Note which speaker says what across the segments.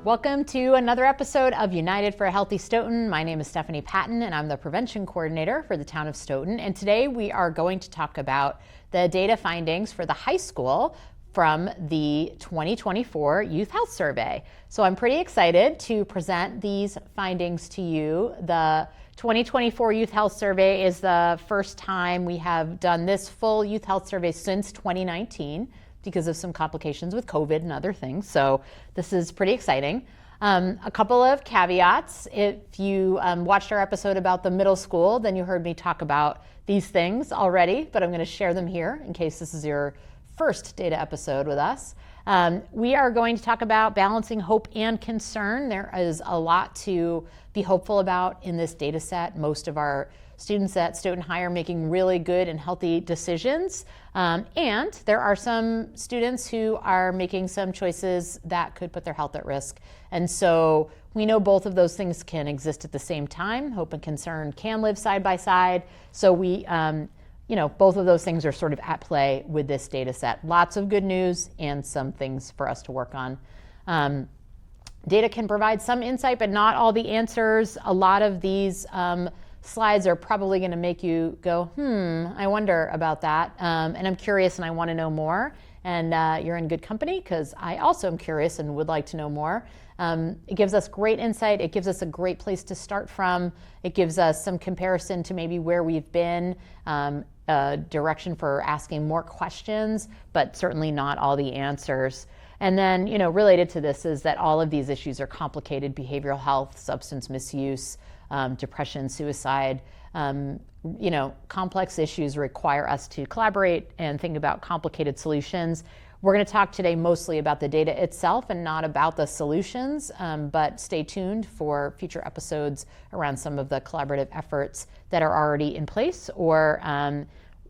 Speaker 1: Welcome to another episode of United for a Healthy Stoughton. My name is Stephanie Patton, and I'm the prevention coordinator for the town of Stoughton. And today we are going to talk about the data findings for the high school from the 2024 Youth Health Survey. So I'm pretty excited to present these findings to you. The 2024 Youth Health Survey is the first time we have done this full youth health survey since 2019. Because of some complications with COVID and other things. So this is pretty exciting. A couple of caveats. If you watched our episode about the middle school, then you heard me talk about these things already, but I'm going to share them here in case this is your first data episode with us. We are going to talk about balancing hope and concern. There is a lot to be hopeful about in this data set. Most of our students at Stoughton High are making really good and healthy decisions. And there are some students who are making some choices that could put their health at risk. And so we know both of those things can exist at the same time. Hope and concern can live side by side. So we, both of those things are sort of at play with this data set. Lots of good news and some things for us to work on. Data can provide some insight, but not all the answers. A lot of these slides are probably going to make you go, I wonder about that. And I'm curious and I want to know more. And you're in good company because I also am curious and would like to know more. It gives us great insight. It gives us a great place to start from. It gives us some comparison to maybe where we've been, a direction for asking more questions, but certainly not all the answers. And then, related to this is that all of these issues are complicated: behavioral health, substance misuse, depression, suicide. Complex issues require us to collaborate and think about complicated solutions. We're going to talk today mostly about the data itself and not about the solutions, but stay tuned for future episodes around some of the collaborative efforts that are already in place or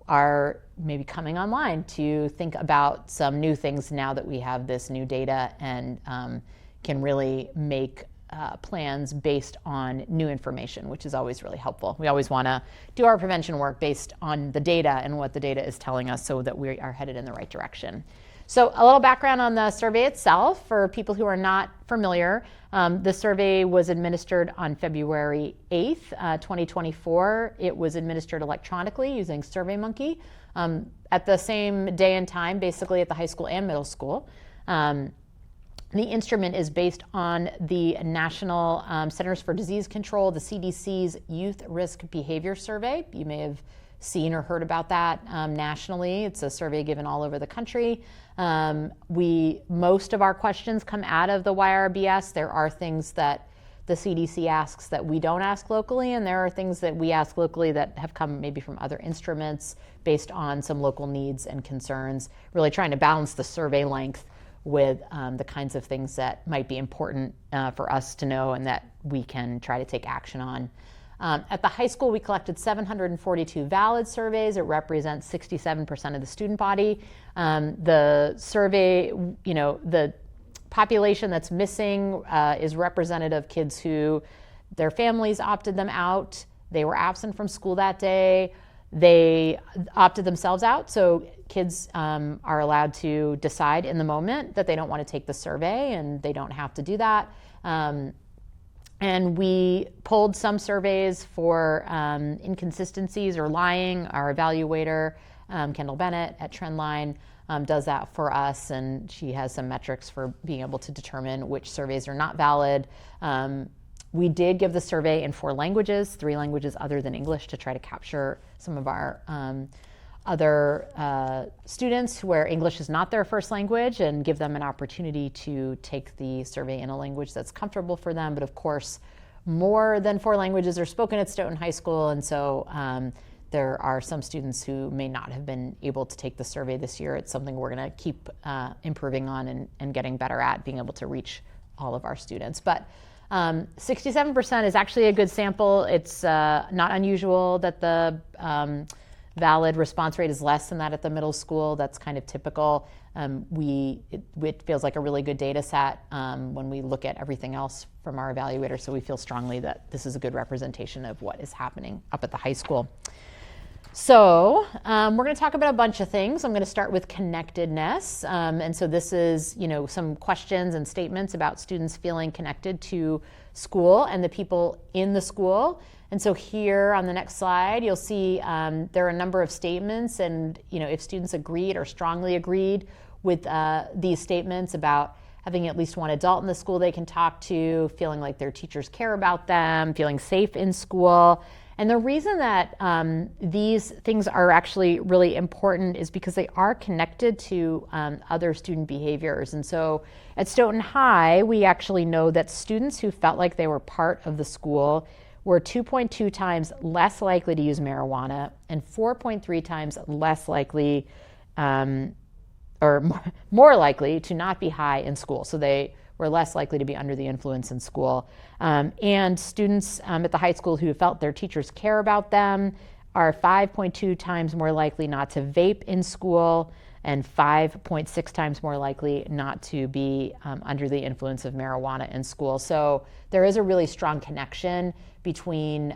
Speaker 1: are maybe coming online to think about some new things now that we have this new data and can really make plans based on new information, which is always really helpful. We always want to do our prevention work based on the data and what the data is telling us so that we are headed in the right direction. So a little background on the survey itself for people who are not familiar. The survey was administered on February 8th, 2024. It was administered electronically using SurveyMonkey at the same day and time, basically at the high school and middle school. The instrument is based on the National Centers for Disease Control, the CDC's Youth Risk Behavior Survey. You may have seen or heard about that nationally. It's a survey given all over the country. Most of our questions come out of the YRBS. There are things that the CDC asks that we don't ask locally, and there are things that we ask locally that have come maybe from other instruments based on some local needs and concerns, really trying to balance the survey length with the kinds of things that might be important for us to know and that we can try to take action on. At the high school, we collected 742 valid surveys. It represents 67% of the student body. The survey, the population that's missing is representative of kids who their families opted them out. They were absent from school that day. They opted themselves out, so kids are allowed to decide in the moment that they don't want to take the survey, and they don't have to do that. And we pulled some surveys for inconsistencies or lying. Our evaluator, Kendall Bennett at Trendline, does that for us, and she has some metrics for being able to determine which surveys are not valid. We did give the survey in 4 languages, 3 languages other than English, to try to capture some of our other students where English is not their first language and give them an opportunity to take the survey in a language that's comfortable for them. But of course, more than 4 languages are spoken at Stoughton High School, and so there are some students who may not have been able to take the survey this year. It's something we're going to keep improving on and getting better at, being able to reach all of our students. But 67% is actually a good sample. It's not unusual that the valid response rate is less than that at the middle school. That's kind of typical. It feels like a really good data set when we look at everything else from our evaluator, so we feel strongly that this is a good representation of what is happening up at the high school. So we're going to talk about a bunch of things. I'm going to start with connectedness. And so this is, some questions and statements about students feeling connected to school and the people in the school. And so here on the next slide, you'll see there are a number of statements. And, if students agreed or strongly agreed with these statements about having at least one adult in the school they can talk to, feeling like their teachers care about them, feeling safe in school. And the reason that these things are actually really important is because they are connected to other student behaviors. And so at Stoughton High, we actually know that students who felt like they were part of the school were 2.2 times less likely to use marijuana and 4.3 times less likely or more likely to not be high in school. So they were less likely to be under the influence in school. And students at the high school who felt their teachers care about them are 5.2 times more likely not to vape in school and 5.6 times more likely not to be under the influence of marijuana in school. So there is a really strong connection between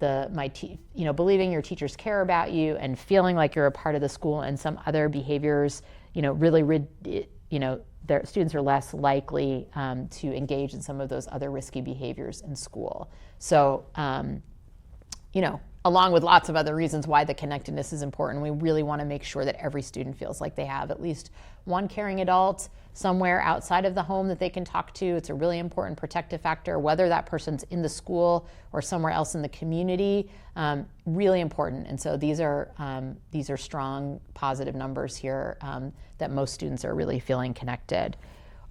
Speaker 1: believing your teachers care about you and feeling like you're a part of the school, and some other behaviors, their students are less likely to engage in some of those other risky behaviors in school. So, along with lots of other reasons why the connectedness is important, we really want to make sure that every student feels like they have at least one caring adult somewhere outside of the home that they can talk to. It's a really important protective factor, whether that person's in the school or somewhere else in the community, really important. And so these are strong positive numbers here that most students are really feeling connected.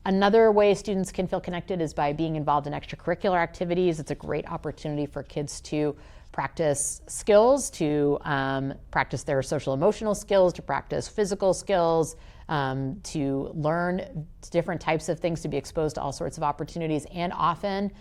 Speaker 1: Another way students can feel connected is by being involved in extracurricular activities. It's a great opportunity for kids to practice skills, to practice their social emotional skills, to practice physical skills, to learn different types of things, to be exposed to all sorts of opportunities, and often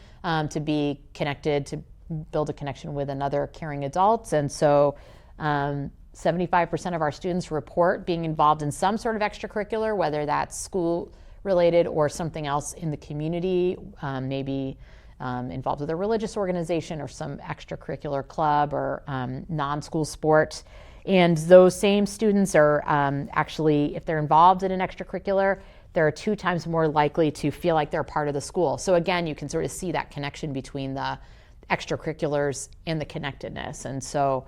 Speaker 1: to be connected, to build a connection with another caring adult. And so 75% of our students report being involved in some sort of extracurricular, whether that's school related or something else in the community, maybe involved with a religious organization or some extracurricular club or non-school sport. And those same students are actually, if they're involved in an extracurricular, they're 2 times more likely to feel like they're part of the school. So again, you can sort of see that connection between the extracurriculars and the connectedness. And so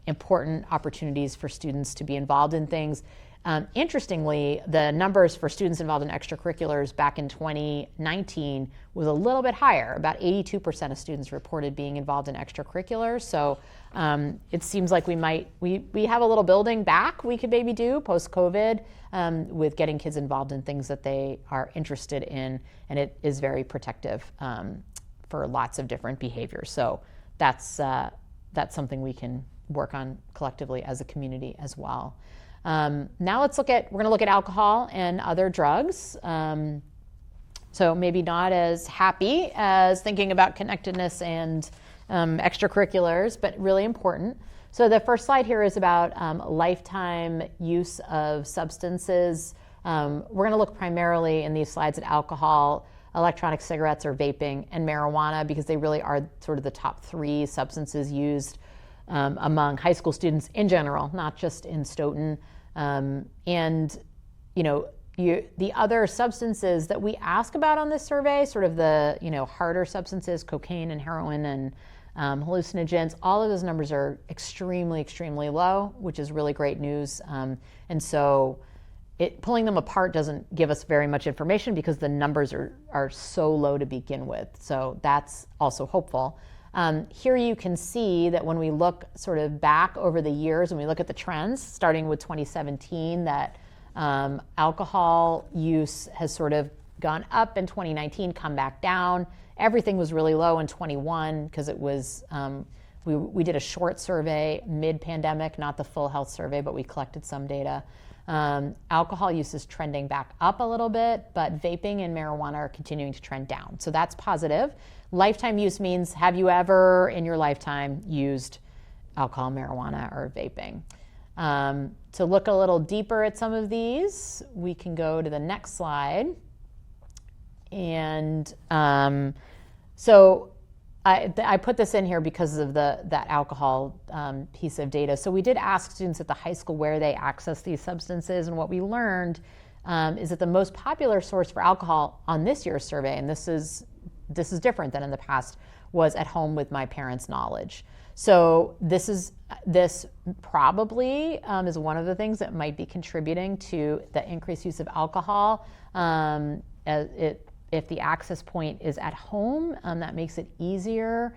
Speaker 1: important opportunities for students to be involved in things. Interestingly, the numbers for students involved in extracurriculars back in 2019 was a little bit higher. About 82% of students reported being involved in extracurriculars. So it seems like we have a little building back we could maybe do post-COVID with getting kids involved in things that they are interested in, and it is very protective for lots of different behaviors. So that's something we can work on collectively as a community as well. Now we're going to look at alcohol and other drugs. So maybe not as happy as thinking about connectedness and extracurriculars, but really important. So the first slide here is about lifetime use of substances. We're going to look primarily in these slides at alcohol, electronic cigarettes or vaping, and marijuana, because they really are sort of the top 3 substances used among high school students in general, not just in Stoughton. The other substances that we ask about on this survey, sort of the harder substances, cocaine and heroin and hallucinogens, all of those numbers are extremely, extremely low, which is really great news. And so pulling them apart doesn't give us very much information because the numbers are so low to begin with. So that's also hopeful. Here you can see that when we look sort of back over the years and we look at the trends, starting with 2017, that alcohol use has sort of gone up in 2019, come back down. Everything was really low in 21 because it was, we did a short survey mid-pandemic, not the full health survey, but we collected some data. Alcohol use is trending back up a little bit, but vaping and marijuana are continuing to trend down. So that's positive. Lifetime use means, have you ever in your lifetime used alcohol, marijuana, or vaping? To look a little deeper at some of these, we can go to the next slide. And so I put this in here because of that alcohol piece of data. So we did ask students at the high school where they access these substances, and what we learned is that the most popular source for alcohol on this year's survey, and this is different than in the past, was at home with my parents' knowledge. So this probably is one of the things that might be contributing to the increased use of alcohol. If the access point is at home, that makes it easier.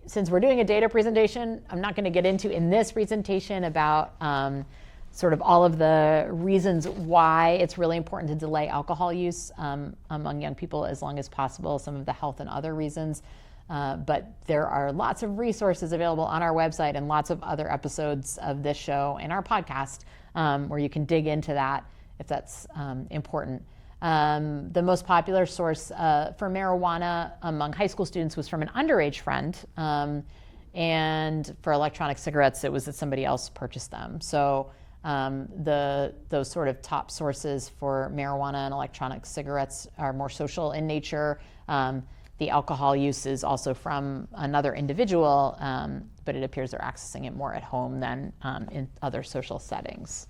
Speaker 1: Since we're doing a data presentation, I'm not going to get into in this presentation about sort of all of the reasons why it's really important to delay alcohol use among young people as long as possible, some of the health and other reasons. But there are lots of resources available on our website and lots of other episodes of this show and our podcast where you can dig into that if that's important. The most popular source for marijuana among high school students was from an underage friend. And for electronic cigarettes, it was that somebody else purchased them. So those sort of top sources for marijuana and electronic cigarettes are more social in nature. The alcohol use is also from another individual, but it appears they're accessing it more at home than in other social settings.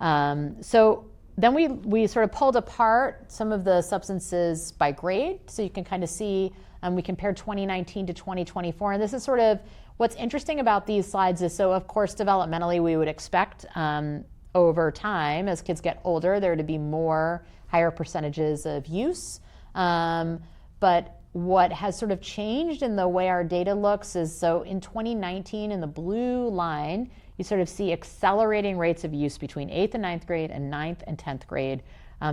Speaker 1: So then we sort of pulled apart some of the substances by grade. So you can kind of see, we compared 2019 to 2024. And this is sort of what's interesting about these slides is, so of course, developmentally, we would expect over time, as kids get older, there to be higher percentages of use. But what has sort of changed in the way our data looks is, so in 2019, in the blue line, you sort of see accelerating rates of use between 8th and 9th grade and 9th and 10th grade.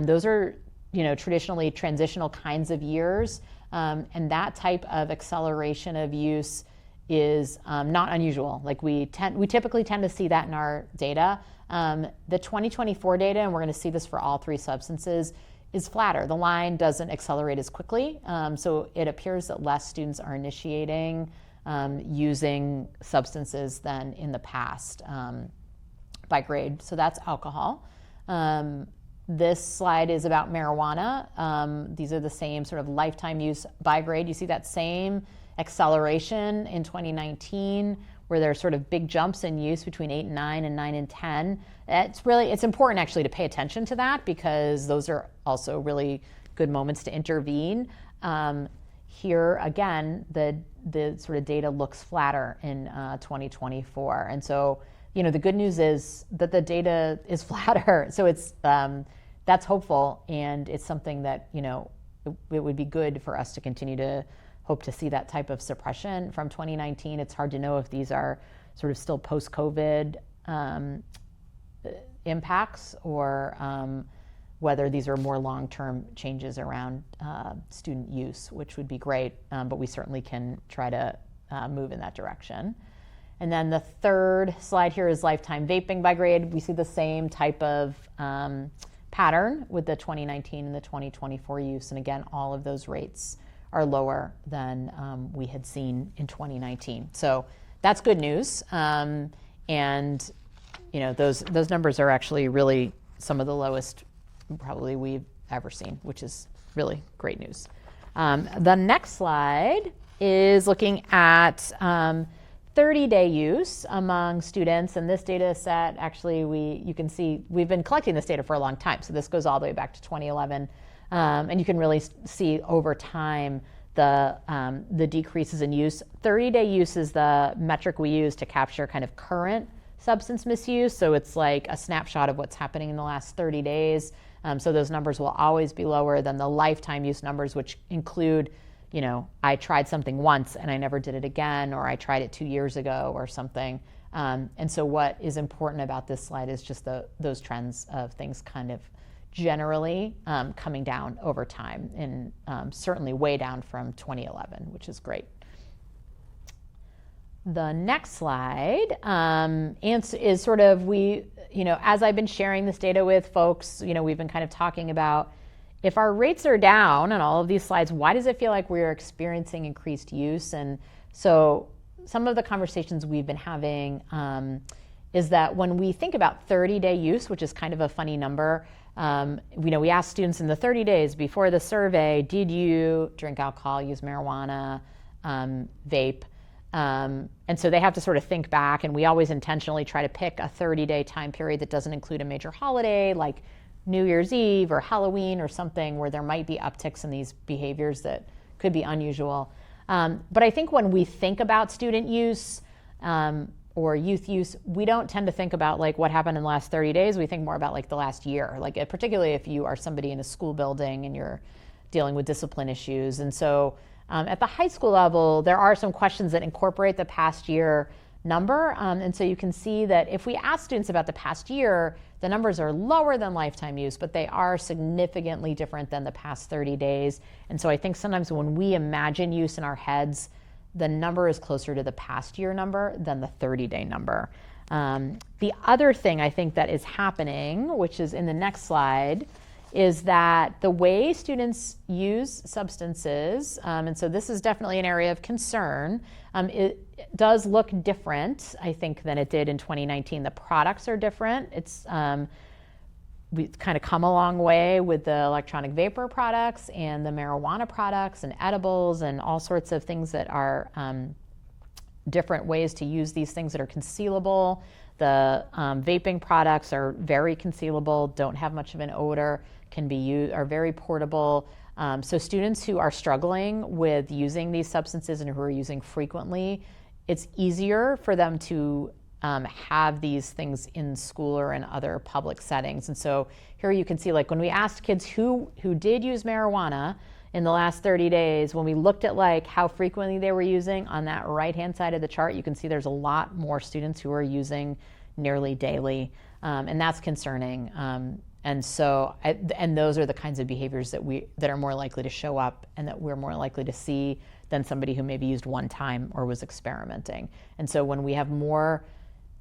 Speaker 1: Those are, traditionally transitional kinds of years. And that type of acceleration of use is not unusual. Like we typically tend to see that in our data. The 2024 data, and we're going to see this for all three substances, is flatter. The line doesn't accelerate as quickly. So it appears that less students are initiating using substances than in the past by grade. So that's alcohol. This slide is about marijuana. These are the same sort of lifetime use by grade. You see that same acceleration in 2019 where there are sort of big jumps in use between 8 and 9 and 9 and 10. It's important actually to pay attention to that because those are also really good moments to intervene. Here again, the sort of data looks flatter in 2024. And so, the good news is that the data is flatter. So it's that's hopeful, and it's something that, it would be good for us to continue to hope to see that type of suppression from 2019. It's hard to know if these are sort of still post-COVID impacts or whether these are more long-term changes around student use, which would be great, but we certainly can try to move in that direction. And then the third slide here is lifetime vaping by grade. We see the same type of pattern with the 2019 and the 2024 use. And again, all of those rates are lower than we had seen in 2019. So that's good news. And those numbers are actually really some of the lowest probably we've ever seen, which is really great news. The next slide is looking at 30-day use among students. And this data set, actually, you can see we've been collecting this data for a long time. So this goes all the way back to 2011. And you can really see over time the decreases in use. 30-day use is the metric we use to capture kind of current substance misuse. So it's like a snapshot of what's happening in the last 30 days. So those numbers will always be lower than the lifetime use numbers, which include, I tried something once and I never did it again, or I tried it 2 years ago or something. And so what is important about this slide is just those trends of things kind of generally coming down over time, and certainly way down from 2011, which is great. The next slide is sort of as I've been sharing this data with folks, we've been kind of talking about if our rates are down on all of these slides, why does it feel like we're experiencing increased use? And so some of the conversations we've been having is that when we think about 30-day use, which is kind of a funny number, We asked students in the 30 days before the survey, did you drink alcohol, use marijuana, vape? And so they have to sort of think back, and we always intentionally try to pick a 30-day time period that doesn't include a major holiday like New Year's Eve or Halloween or something where there might be upticks in these behaviors that could be unusual. But I think when we think about student use or youth use, we don't tend to think about like what happened in the last 30 days. We think more about like the last year, like particularly if you are somebody in a school building and you're dealing with discipline issues. And so at the high school level, there are some questions that incorporate the past year number. And so you can see that if we ask students about the past year, the numbers are lower than lifetime use, but they are significantly different than the past 30 days. And so I think sometimes when we imagine use in our heads, the number is closer to the past year number than the 30-day number. The other thing I think that is happening, which is in the next slide, is that the way students use substances, and so this is definitely an area of concern, it does look different, I think, than it did in 2019. The products are different. We've kind of come a long way with the electronic vapor products and the marijuana products and edibles and all sorts of things that are different ways to use these things that are concealable. The vaping products are very concealable, don't have much of an odor, are very portable. So students who are struggling with using these substances and who are using frequently, it's easier for them to have these things in school or in other public settings. And so here you can see, like when we asked kids who did use marijuana in the last 30 days, when we looked at like how frequently they were using, on that right-hand side of the chart, you can see there's a lot more students who are using nearly daily, and that's concerning. And so, and those are the kinds of behaviors that are more likely to show up and that we're more likely to see than somebody who maybe used one time or was experimenting. And so when we have more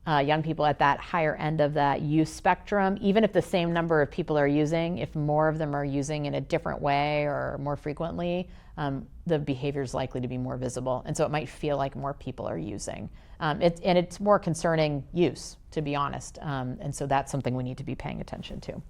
Speaker 1: young people at that higher end of that use spectrum, even if the same number of people are using, if more of them are using in a different way or more frequently, the behavior is likely to be more visible. And so it might feel like more people are using. And it's more concerning use, to be honest. And so that's something we need to be paying attention to.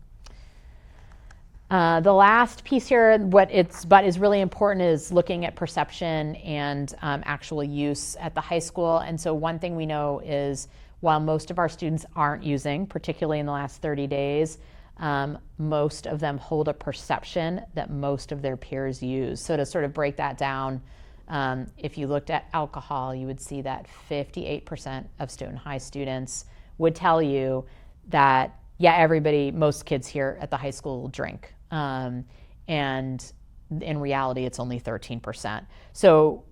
Speaker 1: The last piece here, but is really important, is looking at perception and actual use at the high school. And so one thing we know is while most of our students aren't using, particularly in the last 30 days, most of them hold a perception that most of their peers use. So to sort of break that down, if you looked at alcohol, you would see that 58% of Stoughton High students would tell you that, yeah, most kids here at the high school will drink. And in reality, it's only 13%. So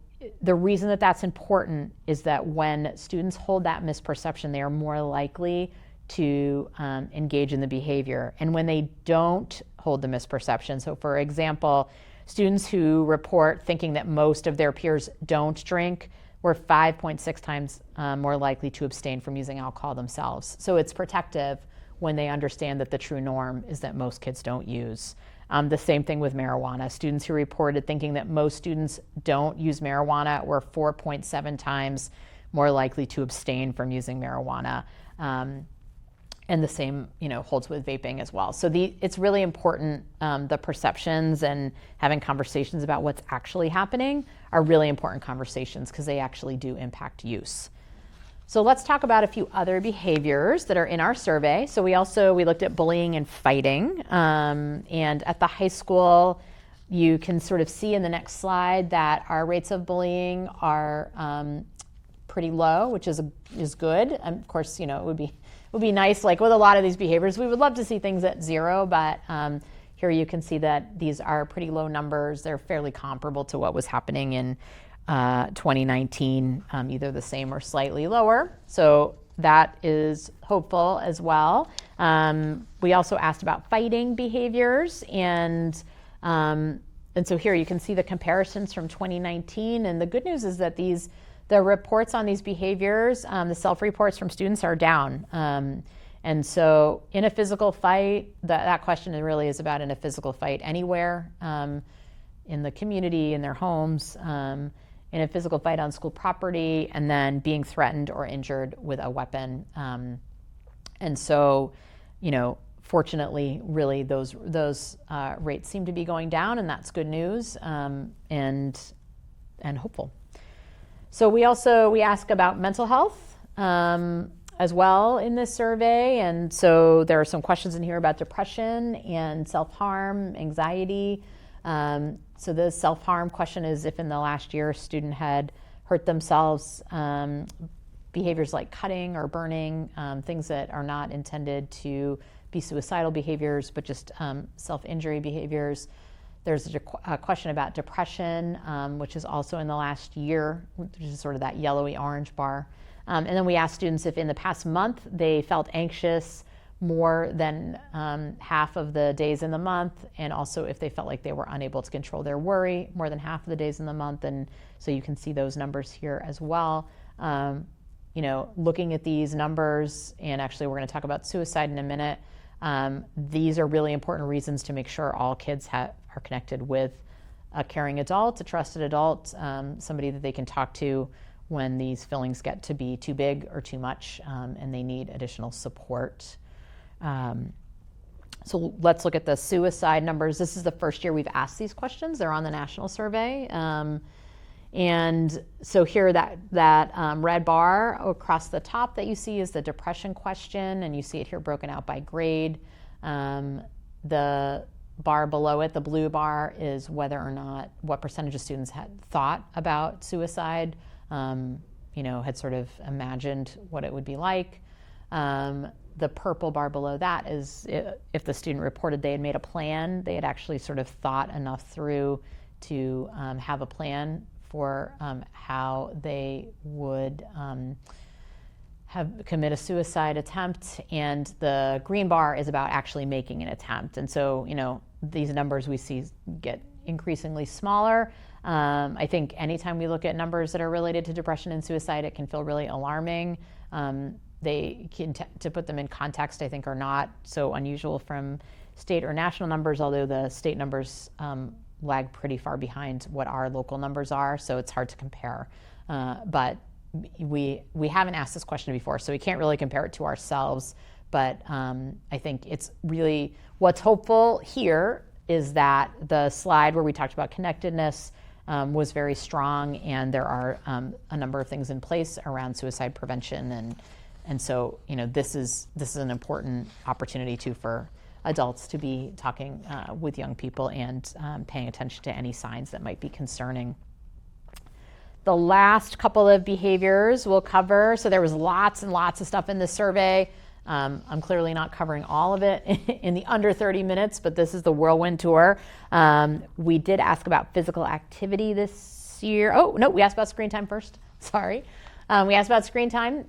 Speaker 1: the reason that that's important is that when students hold that misperception, they are more likely to engage in the behavior. And when they don't hold the misperception, so for example, students who report thinking that most of their peers don't drink were 5.6 times more likely to abstain from using alcohol themselves. So it's protective when they understand that the true norm is that most kids don't use. The same thing with marijuana. Students who reported thinking that most students don't use marijuana were 4.7 times more likely to abstain from using marijuana. And the same, holds with vaping as well. So it's really important, the perceptions and having conversations about what's actually happening are really important conversations because they actually do impact use. So let's talk about a few other behaviors that are in our survey. So we looked at bullying and fighting. And at the high school, you can sort of see in the next slide that our rates of bullying are pretty low, which is good. Of course, it would be nice, like with a lot of these behaviors, we would love to see things at zero, but here you can see that these are pretty low numbers. They're fairly comparable to what was happening in 2019, either the same or slightly lower. So that is hopeful as well. We also asked about fighting behaviors, and so here you can see the comparisons from 2019. And the good news is that the reports on these behaviors, the self-reports from students are down. And so in a physical fight, that question really is about in a physical fight anywhere in the community, in their homes, in a physical fight on school property, and then being threatened or injured with a weapon. And so, fortunately, really those rates seem to be going down, and that's good news, and hopeful. So we ask about mental health as well in this survey, and so there are some questions in here about depression and self-harm, anxiety. So the self-harm question is if in the last year a student had hurt themselves, behaviors like cutting or burning, things that are not intended to be suicidal behaviors, but just self-injury behaviors. There's a question about depression, which is also in the last year, which is sort of that yellowy orange bar. And then we asked students if in the past month they felt anxious more than half of the days in the month, and also if they felt like they were unable to control their worry more than half of the days in the month. And so you can see those numbers here as well. Looking at these numbers, and actually we're going to talk about suicide in a minute, these are really important reasons to make sure all kids are connected with a caring adult, a trusted adult, somebody that they can talk to when these feelings get to be too big or too much, and they need additional support. So let's look at the suicide numbers. This is the first year we've asked these questions. They're on the national survey. And so here that red bar across the top that you see is the depression question, and you see it here broken out by grade. The bar below it, the blue bar, is whether or not, what percentage of students had thought about suicide, had sort of imagined what it would be like. The purple bar below that is if the student reported they had made a plan, they had actually sort of thought enough through to have a plan for how they would commit a suicide attempt. And the green bar is about actually making an attempt. And so, these numbers we see get increasingly smaller. I think anytime we look at numbers that are related to depression and suicide, it can feel really alarming. They can, to put them in context, I think are not so unusual from state or national numbers, although the state numbers lag pretty far behind what our local numbers are, so it's hard to compare. But we haven't asked this question before, so we can't really compare it to ourselves. But I think it's really, what's hopeful here is that the slide where we talked about connectedness was very strong, and there are a number of things in place around suicide prevention, and so this is an important opportunity too for adults to be talking with young people and paying attention to any signs that might be concerning. The last couple of behaviors we'll cover, so there was lots and lots of stuff in this survey. I'm clearly not covering all of it in the under 30 minutes, but this is the whirlwind tour. We did ask about physical activity this year. Oh, no, we asked about screen time first. Sorry. We asked about screen time.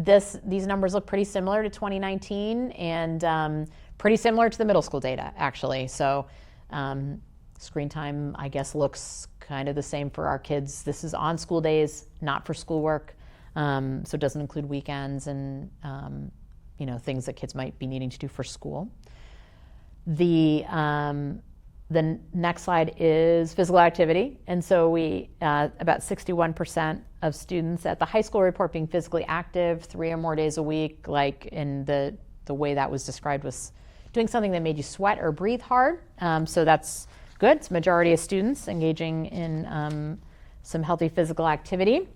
Speaker 1: These numbers look pretty similar to 2019 and pretty similar to the middle school data, actually. So screen time, I guess, looks kind of the same for our kids. This is on school days, not for schoolwork. So it doesn't include weekends and things that kids might be needing to do for school. The next slide is physical activity. And so about 61% of students at the high school report being physically active 3 or more days a week, like in the way that was described was doing something that made you sweat or breathe hard. So that's good. It's a majority of students engaging in some healthy physical activity.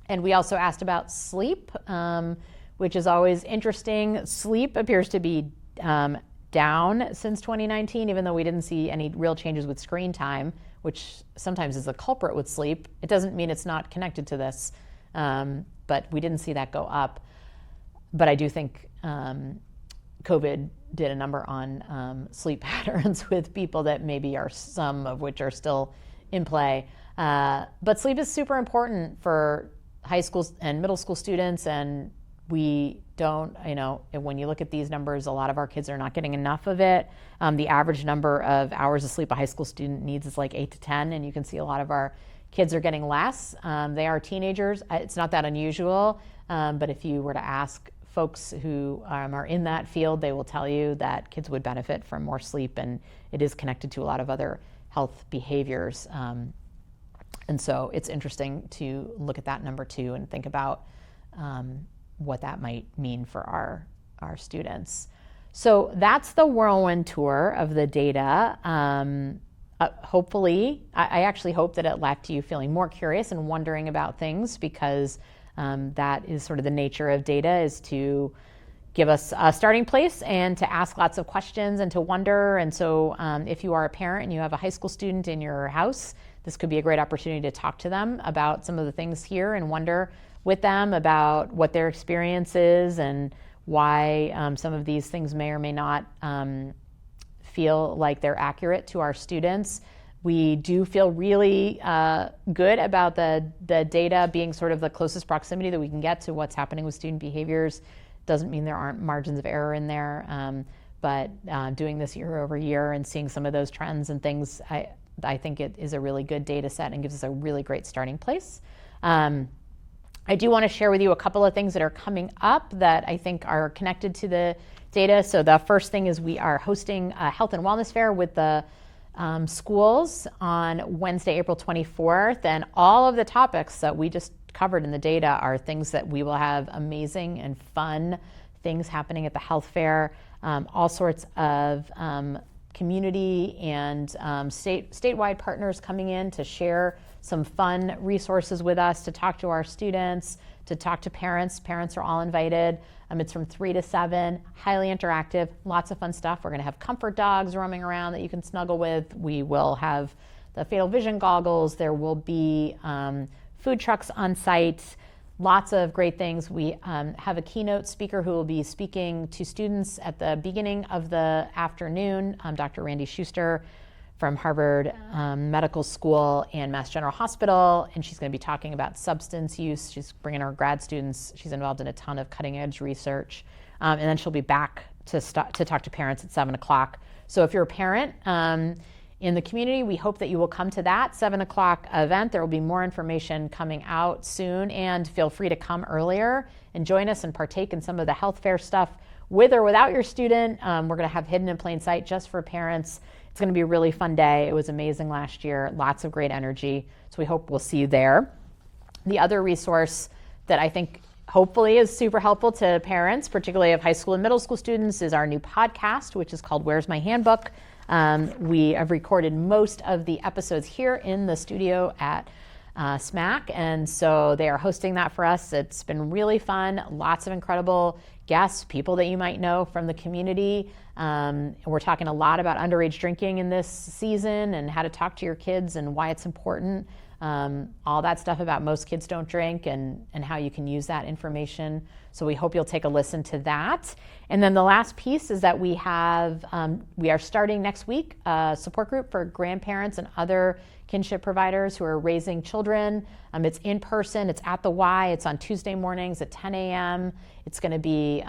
Speaker 1: And we also asked about sleep, which is always interesting. Sleep appears to be down since 2019, even though we didn't see any real changes with screen time, which sometimes is a culprit with sleep. It doesn't mean it's not connected to this, but we didn't see that go up. But I do think COVID did a number on sleep patterns with people that maybe are, some of which are still in play. But sleep is super important for high school and middle school students, and we don't, when you look at these numbers, a lot of our kids are not getting enough of it. The average number of hours of sleep a high school student needs is like 8 to 10, and you can see a lot of our kids are getting less. They are teenagers. It's not that unusual, but if you were to ask folks who are in that field, they will tell you that kids would benefit from more sleep, and it is connected to a lot of other health behaviors. And so it's interesting to look at that number too and think about what that might mean for our students. So that's the whirlwind tour of the data. Hopefully, I actually hope that it left you feeling more curious and wondering about things, because that is sort of the nature of data, is to give us a starting place and to ask lots of questions and to wonder. And so if you are a parent and you have a high school student in your house, this could be a great opportunity to talk to them about some of the things here and wonder with them about what their experience is and why some of these things may or may not feel like they're accurate to our students. We do feel really good about the data being sort of the closest proximity that we can get to what's happening with student behaviors. Doesn't mean there aren't margins of error in there, but doing this year over year and seeing some of those trends and things, I think it is a really good data set and gives us a really great starting place. I do want to share with you a couple of things that are coming up that I think are connected to the data. So the first thing is we are hosting a health and wellness fair with the schools on Wednesday, April 24th. And all of the topics that we just covered in the data are things that we will have amazing and fun things happening at the health fair. All sorts of community and statewide partners coming in to share some fun resources with us, to talk to our students, to talk to parents. Parents are all invited. It's from 3 to 7, highly interactive, lots of fun stuff. We're going to have comfort dogs roaming around that you can snuggle with. We will have the Fatal Vision goggles. There will be food trucks on site, lots of great things. We have a keynote speaker who will be speaking to students at the beginning of the afternoon, Dr. Randy Schuster from Harvard Medical School and Mass General Hospital, and she's going to be talking about substance use. She's bringing her grad students. She's involved in a ton of cutting-edge research, and then she'll be back to talk to parents at 7 o'clock. So if you're a parent in the community, we hope that you will come to that 7 o'clock event. There will be more information coming out soon, and feel free to come earlier and join us and partake in some of the health fair stuff with or without your student. We're going to have Hidden in Plain Sight just for parents. It's going to be a really fun day. It was amazing last year, lots of great energy. So we hope we'll see you there. The other resource that I think hopefully is super helpful to parents, particularly of high school and middle school students, is our new podcast, which is called Where's My Handbook? We have recorded most of the episodes here in the studio at SMAC, and so they are hosting that for us. It's been really fun, lots of incredible guests, people that you might know from the community. We're talking a lot about underage drinking in this season and how to talk to your kids and why it's important. All that stuff about most kids don't drink and how you can use that information. So we hope you'll take a listen to that. And then the last piece is that we are starting next week a support group for grandparents and other kinship providers who are raising children. It's in person, it's at the Y, it's on Tuesday mornings at 10 a.m. It's going to be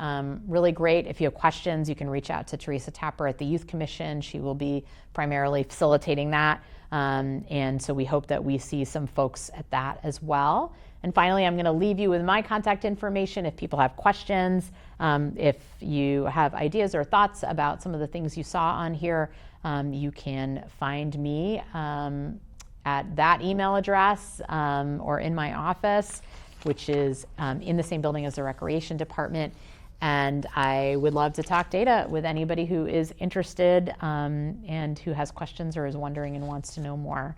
Speaker 1: really great. If you have questions, you can reach out to Teresa Tapper at the Youth Commission. She will be primarily facilitating that. And so we hope that we see some folks at that as well. And finally, I'm going to leave you with my contact information. If people have questions, if you have ideas or thoughts about some of the things you saw on here, you can find me at that email address or in my office, which is in the same building as the recreation department. And I would love to talk data with anybody who is interested and who has questions or is wondering and wants to know more.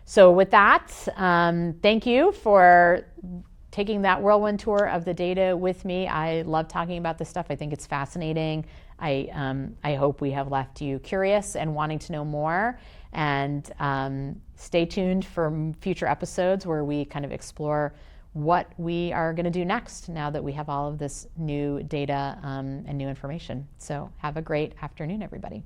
Speaker 1: So with that, thank you for taking that whirlwind tour of the data with me. I love talking about this stuff. I think it's fascinating. I hope we have left you curious and wanting to know more. And stay tuned for future episodes where we kind of explore what we are going to do next now that we have all of this new data and new information. So have a great afternoon, everybody.